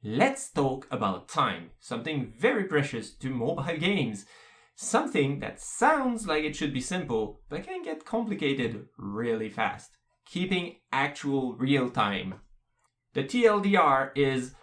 let's talk about time, something very precious to mobile games. Something that sounds like it should be simple, but can get complicated really fast. Keeping actual real time. The TLDR is,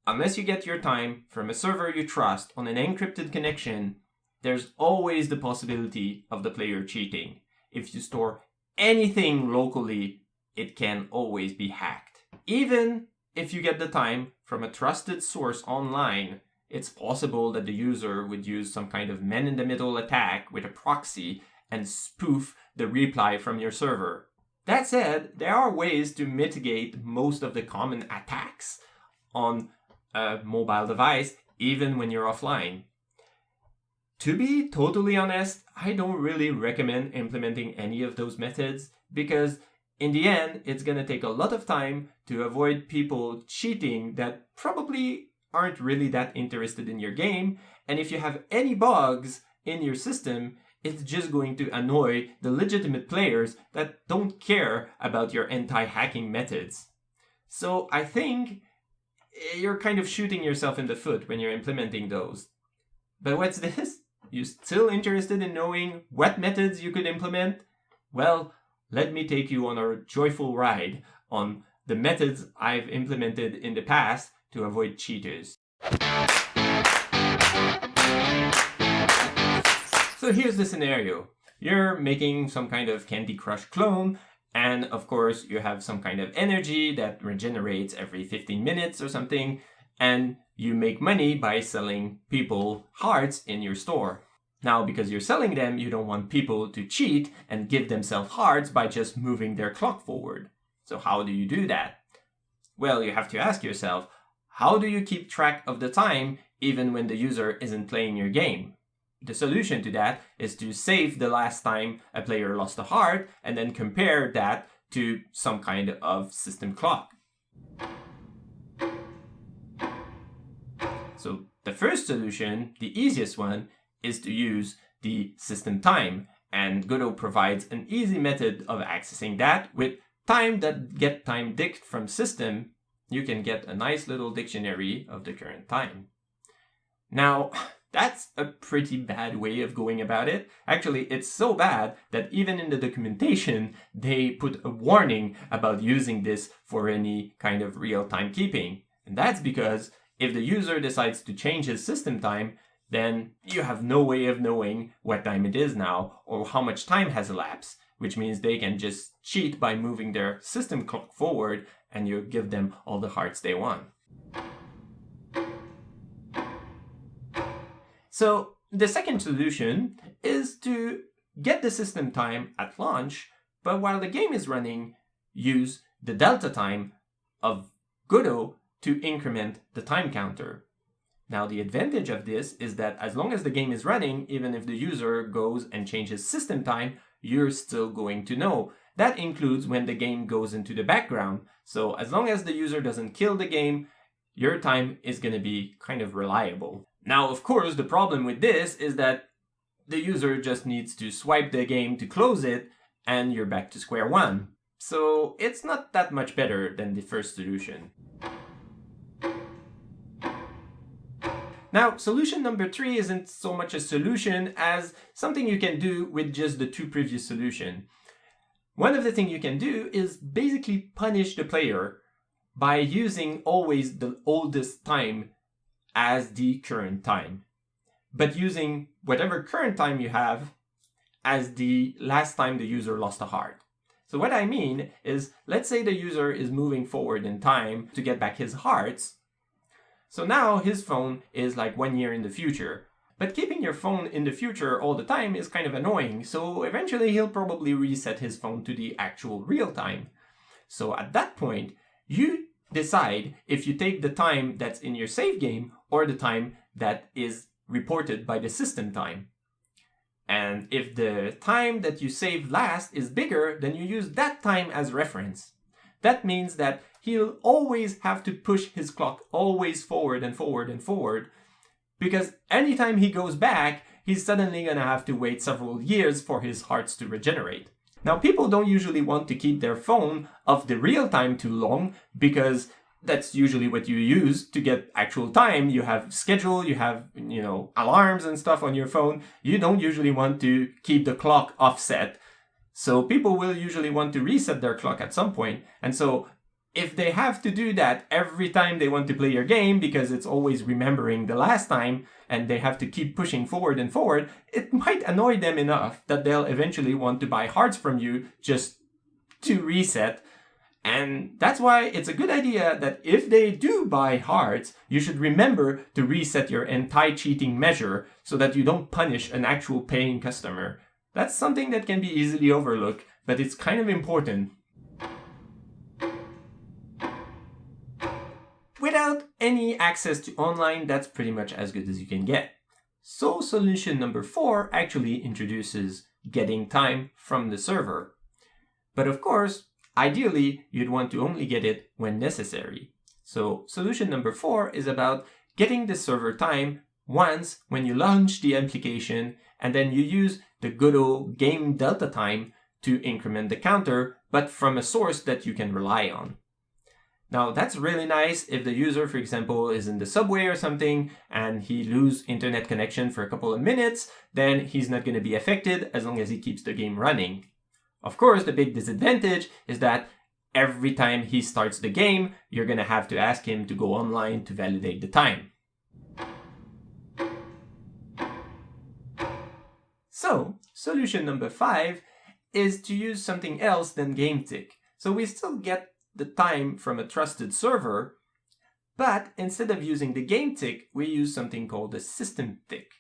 unless you get your time from a server you trust on an encrypted connection, there's always the possibility of the player cheating. If you store anything locally, it can always be hacked. Even if you get the time from a trusted source online, it's possible that the user would use some kind of man-in-the-middle attack with a proxy and spoof the reply from your server. That said, there are ways to mitigate most of the common attacks on a mobile device, even when you're offline. To be totally honest, I don't really recommend implementing any of those methods because in the end, it's going to take a lot of time to avoid people cheating that probably aren't really that interested in your game. And if you have any bugs in your system, it's just going to annoy the legitimate players that don't care about your anti-hacking methods. So I think you're kind of shooting yourself in the foot when you're implementing those. But what's this? You still interested in knowing what methods you could implement? Well, let me take you on a joyful ride on the methods I've implemented in the past to avoid cheaters. So here's the scenario. You're making some kind of Candy Crush clone, and of course you have some kind of energy that regenerates every 15 minutes or something, and you make money by selling people hearts in your store. Now, because you're selling them, you don't want people to cheat and give themselves hearts by just moving their clock forward. So how do you do that? Well, you have to ask yourself, how do you keep track of the time even when the user isn't playing your game? The solution to that is to save the last time a player lost a heart and then compare that to some kind of system clock. So the first solution, the easiest one, is to use the system time, and Godot provides an easy method of accessing that. With time.getTimeDict from system, you can get a nice little dictionary of the current time. Now, that's a pretty bad way of going about it. Actually, it's so bad that even in the documentation, they put a warning about using this for any kind of real-time keeping. And that's because if the user decides to change his system time, then you have no way of knowing what time it is now or how much time has elapsed, which means they can just cheat by moving their system clock forward and you give them all the hearts they want. So the second solution is to get the system time at launch, but while the game is running, use the delta time of Godot to increment the time counter. Now, the advantage of this is that as long as the game is running, even if the user goes and changes system time, you're still going to know. That includes when the game goes into the background. So as long as the user doesn't kill the game, your time is going to be kind of reliable. Now, of course, the problem with this is that the user just needs to swipe the game to close it, and you're back to square one. So it's not that much better than the first solution. Now, solution number 3 isn't so much a solution as something you can do with just the 2 previous solutions. One of the things you can do is basically punish the player by using always the oldest time as the current time, but using whatever current time you have as the last time the user lost a heart. So what I mean is, let's say the user is moving forward in time to get back his hearts. So now his phone is like 1 year in the future. But keeping your phone in the future all the time is kind of annoying, so eventually he'll probably reset his phone to the actual real time. So at that point, you decide if you take the time that's in your save game or the time that is reported by the system time. And if the time that you saved last is bigger, then you use that time as reference. That means that he'll always have to push his clock always forward and forward and forward, because anytime he goes back, he's suddenly going to have to wait several years for his hearts to regenerate. Now, people don't usually want to keep their phone off the real time too long, because that's usually what you use to get actual time. You have schedule, you have, alarms and stuff on your phone. You don't usually want to keep the clock offset. So people will usually want to reset their clock at some point. And so if they have to do that every time they want to play your game, because it's always remembering the last time and they have to keep pushing forward and forward, it might annoy them enough that they'll eventually want to buy hearts from you just to reset. And that's why it's a good idea that if they do buy hearts, you should remember to reset your anti-cheating measure so that you don't punish an actual paying customer. That's something that can be easily overlooked, but it's kind of important. Without any access to online, that's pretty much as good as you can get. So solution number 4 actually introduces getting time from the server. But of course, ideally, you'd want to only get it when necessary. So solution number 4 is about getting the server time once when you launch the application, and then you use the Godot game delta time to increment the counter, but from a source that you can rely on. Now that's really nice if the user, for example, is in the subway or something and he loses internet connection for a couple of minutes, then he's not going to be affected as long as he keeps the game running. Of course, the big disadvantage is that every time he starts the game, you're going to have to ask him to go online to validate the time. So, solution number 5 is to use something else than GameTick. So we still get the time from a trusted server, but instead of using the GameTick, we use something called the system tick.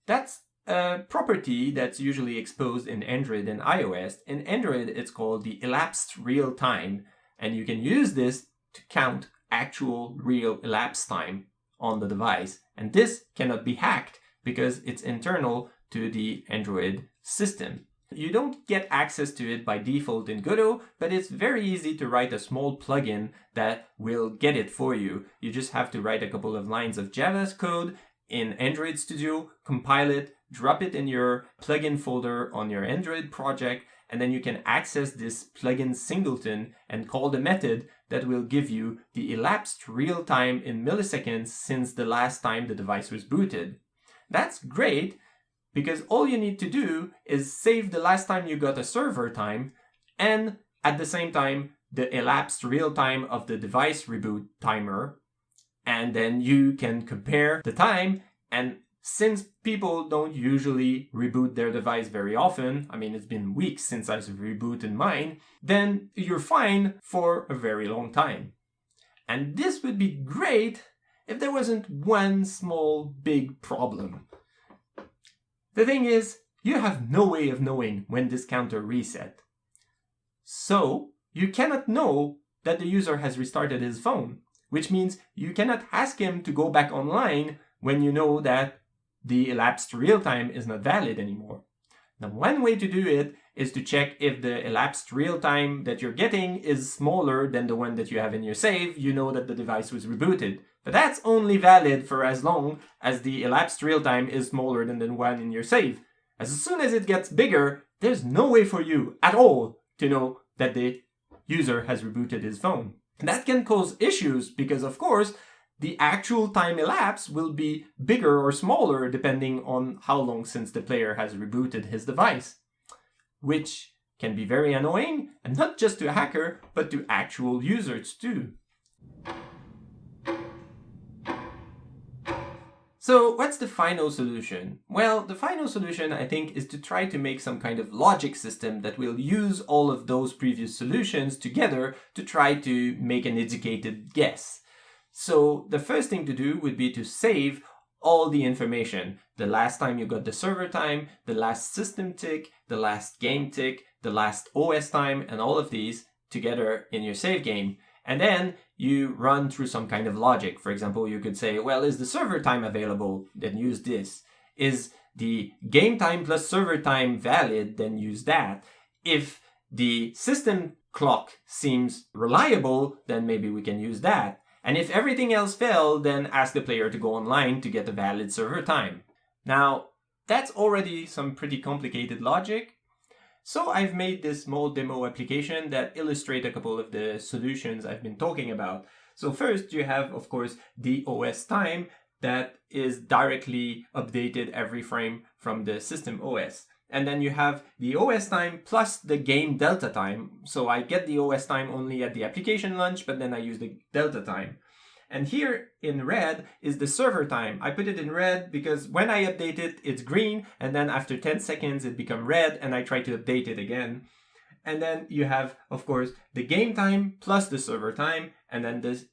That's a property that's usually exposed in Android and iOS. In Android, it's called the elapsed real time, and you can use this to count actual real elapsed time on the device. And this cannot be hacked because it's internal to the Android system. You don't get access to it by default in Godot, but it's very easy to write a small plugin that will get it for you. You just have to write a couple of lines of Java code in Android Studio, compile it, drop it in your plugin folder on your Android project, and then you can access this plugin singleton and call the method that will give you the elapsed real time in milliseconds since the last time the device was booted. That's great, because all you need to do is save the last time you got a server time and at the same time the elapsed real time of the device reboot timer, and then you can compare the time. And since people don't usually reboot their device very often, I mean it's been weeks since I've rebooted mine, then you're fine for a very long time. And this would be great if there wasn't one small big problem. The thing is, you have no way of knowing when this counter reset. So, you cannot know that the user has restarted his phone, which means you cannot ask him to go back online when you know that the elapsed real time is not valid anymore. Now, one way to do it is to check if the elapsed real time that you're getting is smaller than the one that you have in your save. You know that the device was rebooted. But that's only valid for as long as the elapsed real time is smaller than the one in your save. As soon as it gets bigger, there's no way for you at all to know that the user has rebooted his phone. And that can cause issues because, of course, the actual time elapsed will be bigger or smaller depending on how long since the player has rebooted his device, which can be very annoying, and not just to a hacker, but to actual users too. So what's the final solution? Well, the final solution, I think, is to try to make some kind of logic system that will use all of those previous solutions together to try to make an educated guess. So the first thing to do would be to save all the information. The last time you got the server time, the last system tick, the last game tick, the last OS time, and all of these together in your save game. And then you run through some kind of logic. For example, you could say, well, is the server time available? Then use this. Is the game time plus server time valid? Then use that. If the system clock seems reliable, then maybe we can use that. And if everything else failed, then ask the player to go online to get a valid server time. Now, that's already some pretty complicated logic. So I've made this small demo application that illustrates a couple of the solutions I've been talking about. So first you have, of course, the OS time that is directly updated every frame from the system OS. And then you have the OS time plus the game delta time. So I get the OS time only at the application launch, but then I use the delta time. And here in red is the server time. I put it in red because when I update it, it's green, and then after 10 seconds it becomes red, and I try to update it again. And then you have, of course, the game time plus the server time, and then this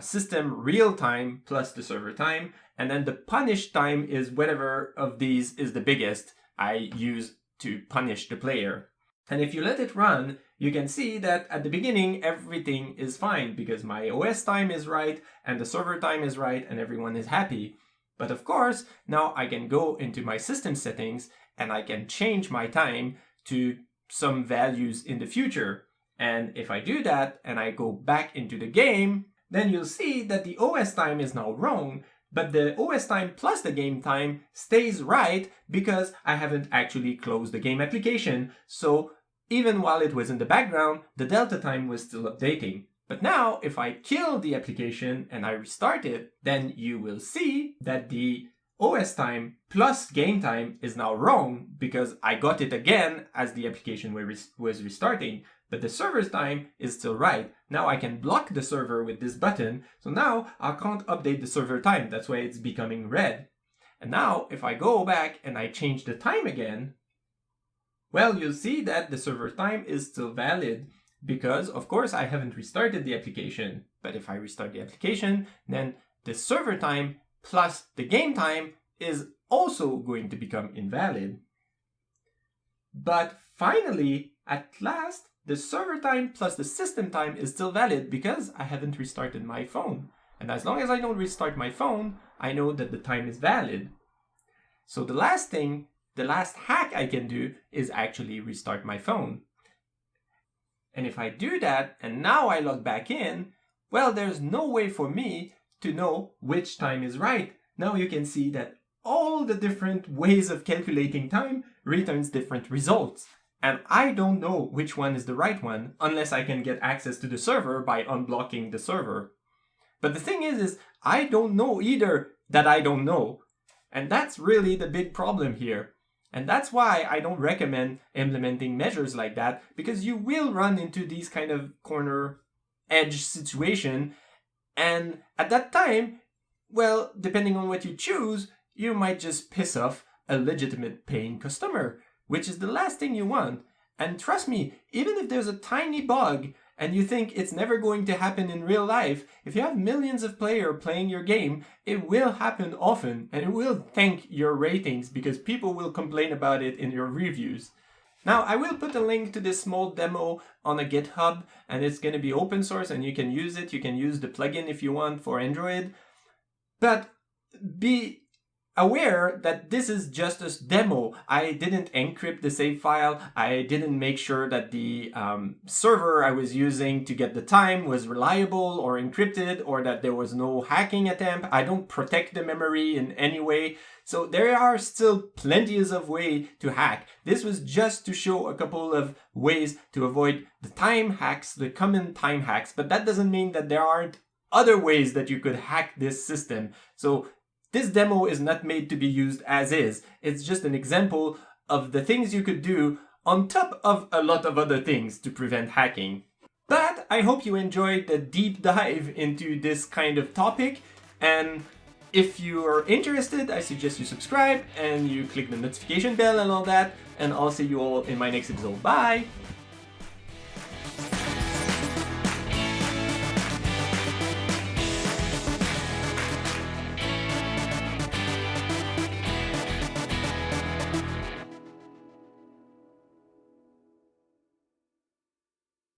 system real time plus the server time, and then the punish time is whatever of these is the biggest I use to punish the player. And if you let it run, you can see that at the beginning everything is fine because my OS time is right and the server time is right and everyone is happy. But of course, now I can go into my system settings and I can change my time to some values in the future. And if I do that and I go back into the game, then you'll see that the OS time is now wrong, but the OS time plus the game time stays right because I haven't actually closed the game application. So even while it was in the background, the delta time was still updating. But now, if I kill the application and I restart it, then you will see that the OS time plus game time is now wrong because I got it again as the application was restarting, but the server's time is still right. Now I can block the server with this button, so now I can't update the server time. That's why it's becoming red. And now, if I go back and I change the time again, well, you'll see that the server time is still valid because, of course, I haven't restarted the application. But if I restart the application, then the server time plus the game time is also going to become invalid. But finally, at last, the server time plus the system time is still valid because I haven't restarted my phone. And as long as I don't restart my phone, I know that the time is valid. So the last hack I can do is actually restart my phone. And if I do that, and now I log back in, well, there's no way for me to know which time is right. Now you can see that all the different ways of calculating time returns different results. And I don't know which one is the right one unless I can get access to the server by unblocking the server. But the thing is I don't know either that I don't know. And that's really the big problem here. And that's why I don't recommend implementing measures like that, because you will run into these kind of corner edge situation. And at that time, well, depending on what you choose, you might just piss off a legitimate paying customer, which is the last thing you want. And trust me, even if there's a tiny bug and you think it's never going to happen in real life, if you have millions of players playing your game, it will happen often and it will tank your ratings because people will complain about it in your reviews. Now, I will put a link to this small demo on a GitHub, and it's going to be open source and you can use it. You can use the plugin if you want for Android. But be aware that this is just a demo. I didn't encrypt the save file. I didn't make sure that the server I was using to get the time was reliable or encrypted, or that there was no hacking attempt. I don't protect the memory in any way. So there are still plenty of ways to hack. This was just to show a couple of ways to avoid the time hacks, the common time hacks, but that doesn't mean that there aren't other ways that you could hack this system. So this demo is not made to be used as is. It's just an example of the things you could do on top of a lot of other things to prevent hacking. But I hope you enjoyed the deep dive into this kind of topic. And if you are interested, I suggest you subscribe and you click the notification bell and all that. And I'll see you all in my next episode. Bye!